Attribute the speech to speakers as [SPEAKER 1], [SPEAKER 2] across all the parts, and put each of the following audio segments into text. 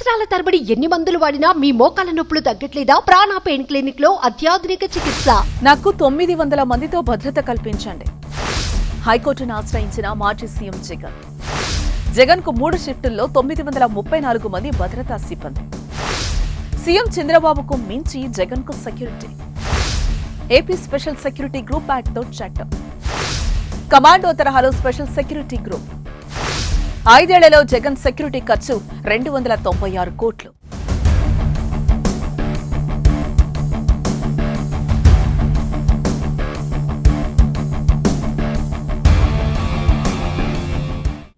[SPEAKER 1] సంవత్సరాల తరబడి ఎన్ని మందులు వాడినా మీ మోకాల నొప్పులు తగ్గట్లేదా? ప్రాణ పెయిన్ క్లినిక్ లో అత్యాధునిక చికిత్స.
[SPEAKER 2] నాకు 900 మందితో భద్రత కల్పించండి. హైకోర్టును ఆశ్రయించిన మాజీ సీఎం జగన్. జగన్ కు 3 షిఫ్టుల్లో 934 మంది భద్రతా సిబ్బంది. సీఎం చంద్రబాబుకు మించి జగన్ కు security. AP special security group act తో చట్టం. కమాండో తరహాలో స్పెషల్ సెక్యూరిటీ గ్రూప్. 5 ఏళ్లలో జగన్ సెక్యూరిటీ ఖర్చు 296 కోట్లు.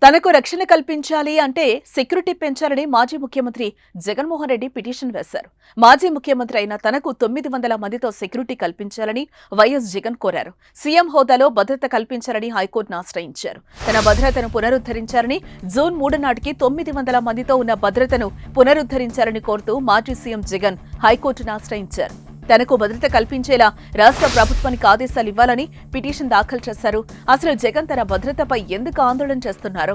[SPEAKER 2] తనకు రక్షణ కల్పించాలి అంటే సెక్యూరిటీ పెంచాలని మాజీ ముఖ్యమంత్రి జగన్మోహన్ రెడ్డి పిటిషన్ వేశారు. మాజీ ముఖ్యమంత్రి అయిన తనకు 900 మందితో సెక్యూరిటీ కల్పించాలని వైఎస్ జగన్ కోరారు. సీఎం హోదాలో భద్రత కల్పించాలని హైకోర్టును ఆశ్రయించారు. తన భద్రతను పునరుద్ధరించాలని జూన్ 3 నాటికి 900 మందితో ఉన్న భద్రతను పునరుద్ధరించాలని కోరుతూ మాజీ సీఎం జగన్ హైకోర్టును ఆశ్రయించారు. తనకు భద్రత కల్పించేలా రాష్ట్ర ప్రభుత్వానికి ఆదేశాలు ఇవ్వాలని పిటిషన్ దాఖలు చేశారు. అసలు జగన్ తన భద్రతపై ఎందుకు ఆందోళన చేస్తున్నారు?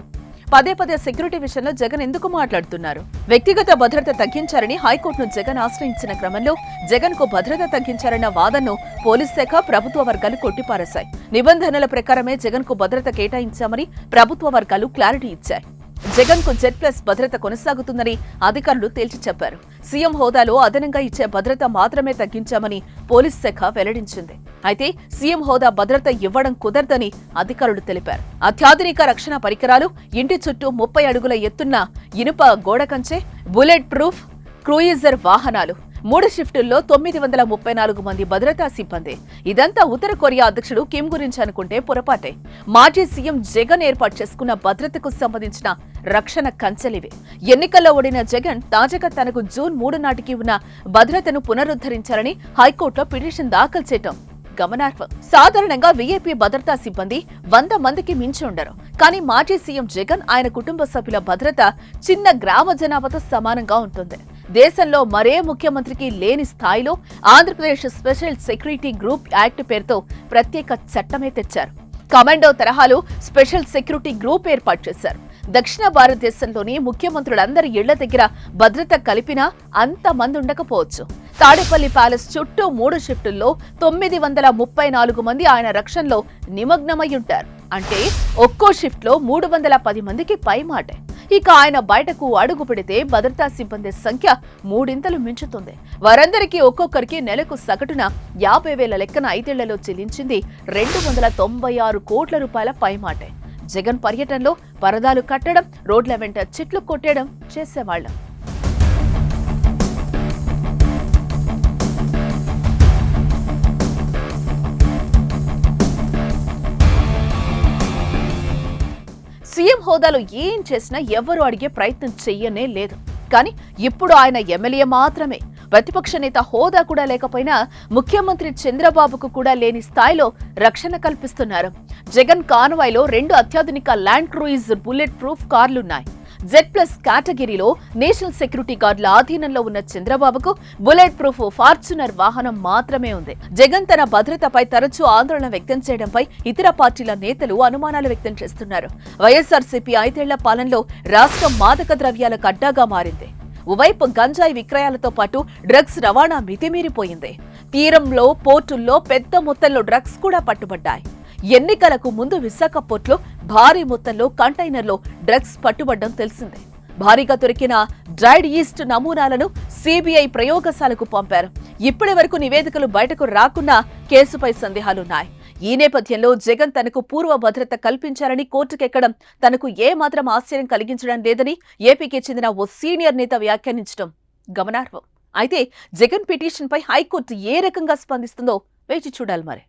[SPEAKER 2] పదే సెక్యూరిటీ విషయంలో జగన్ ఎందుకు మాట్లాడుతున్నారు? వ్యక్తిగత భద్రత తగ్గించారని హైకోర్టును జగన్ ఆశ్రయించిన క్రమంలో జగన్ కు భద్రత తగ్గించారన్న వాదనను పోలీస్ శాఖ, ప్రభుత్వ వర్గాలు కొట్టిపారేశాయి. నిబంధనల ప్రకారమే జగన్ కు భద్రత కేటాయించామని ప్రభుత్వ వర్గాలు క్లారిటీ ఇచ్చాయి. జగన్ కు Z+ భద్రత కొనసాగుతుందని అధికారులు తేల్చి చెప్పారు. సీఎం హోదాలో అదనంగా ఇచ్చే భద్రత మాత్రమే తగ్గించామని పోలీస్ శాఖ వెల్లడించింది. అయితే సీఎం హోదా భద్రత ఇవ్వడం కుదరదని అధికారులు తెలిపారు. అత్యాధునిక రక్షణ పరికరాలు, ఇంటి చుట్టూ 30 అడుగుల ఎత్తున్న ఇనుప గోడ కంచె, బుల్లెట్ ప్రూఫ్ క్రూయిజర్ వాహనాలు, 3 షిఫ్టుల్లో 934 మంది భద్రతా సిబ్బంది. ఇదంతా ఉత్తర కొరియా అధ్యక్షుడు కిమ్ గురించి అనుకుంటే పొరపాటే. మాజీ సీఎం జగన్ ఏర్పాటు చేసుకున్న భద్రతకు సంబంధించిన రక్షణ కంచెలివే. ఎన్నికల్లో ఓడిన జగన్ తాజాగా తనకు జూన్ 3 నాటికి ఉన్న భద్రతను పునరుద్ధరించాలని హైకోర్టులో పిటిషన్ దాఖలు చేయటం గమనార్హం. సాధారణంగా వీఐపీ భద్రతా సిబ్బంది 100 మందికి మించి ఉండరు. కానీ మాజీ సీఎం జగన్, ఆయన కుటుంబ సభ్యుల భద్రత చిన్న గ్రామ జనాభాతో సమానంగా ఉంటుంది. దేశంలో మరే ముఖ్యమంత్రికి లేని స్థాయిలో Andhra Pradesh special security group act పేరుతో ప్రత్యేక చట్టమే తెచ్చారు. కమాండో తరహాలో స్పెషల్ సెక్యూరిటీ గ్రూప్ ఏర్పాటు చేశారు. దక్షిణ భారతదేశంలోని ముఖ్యమంత్రులందరి ఇళ్ల దగ్గర భద్రత కలిపినా అంత మంది ఉండకపోవచ్చు. తాడేపల్లి ప్యాలెస్ చుట్టూ 3 షిఫ్టుల్లో 934 మంది ఆయన రక్షణలో నిమగ్నమై ఉంటారు. అంటే ఒక్కో షిఫ్ట్ లో 310 మందికి పై మాటే. ఇక ఆయన బయటకు అడుగు పెడితే భద్రతా సిబ్బంది సంఖ్య 3 మించుతుంది. వారందరికీ ఒక్కొక్కరికి నెలకు సగటున 50,000 లెక్కన 5 ఏళ్లలో చెల్లించింది 296 కోట్ల రూపాయల పైమాటే. జగన్ పర్యటనలో పరదాలు కట్టడం, రోడ్ల వెంట చెట్లు కొట్టేయడం చేసేవాళ్లం. సీఎం హోదాలో ఏం చేసినా ఎవరు అడిగే ప్రయత్నం చెయ్యనే లేదు. కానీ ఇప్పుడు ఆయన ఎమ్మెల్యే మాత్రమే. ప్రతిపక్ష నేత హోదా కూడా లేకపోయినా ముఖ్యమంత్రి చంద్రబాబుకు కూడా లేని స్థాయిలో రక్షణ కల్పిస్తున్నారు. జగన్ కాన్వాయ్లో 2 అత్యాధునిక ల్యాండ్ క్రూయిజ్ బుల్లెట్ ప్రూఫ్ కార్లున్నాయి. Z+ కేటగిరీలో నేషనల్ సెక్యూరిటీ గార్డుల ఆధీనంలో ఉన్న చంద్రబాబుకు బుల్లెట్ ప్రూఫ్ ఫార్చునర్ వాహనం మాత్రమే ఉంది. జగన్ తన భద్రతపై తరచూ ఆందోళన వ్యక్తం చేయడంపై ఇతర పార్టీల నేతలు అనుమానాలు వ్యక్తం చేస్తున్నారు. వైఎస్ఆర్సీపీ 5 ఏళ్ల పాలనలో రాష్ట్రం మాదక ద్రవ్యాలకు అడ్డాగా మారింది. ఓవైపు గంజాయి విక్రయాలతో పాటు డ్రగ్స్ రవాణా మితిమీరిపోయింది. తీరంలో, పోర్టుల్లో పెద్ద మొత్తంలో డ్రగ్స్ కూడా పట్టుబడ్డాయి. ఎన్నికలకు ముందు విశాఖ పోర్టులో భారీ మొత్తంలో కంటైనర్లో డ్రగ్స్ పట్టుబడ్డం తెలిసిందే. భారీగా దొరికిన డ్రైడ్ ఈస్ట్ నమూనాలను సిబిఐ ప్రయోగశాలకు పంపారు. ఇప్పటి వరకు నివేదికలు బయటకు రాకున్నా కేసుపై సందేహాలున్నాయి. ఈ నేపథ్యంలో జగన్ తనకు పూర్వ భద్రత కల్పించాలని కోర్టుకెక్కడం తనకు ఏమాత్రం ఆశ్చర్యం కలిగించడం లేదని ఏపీకి చెందిన ఓ సీనియర్ నేత వ్యాఖ్యానించడం గమనార్హం. అయితే జగన్ పిటిషన్పై హైకోర్టు ఏ రకంగా స్పందిస్తుందో వేచి చూడాలి మరి.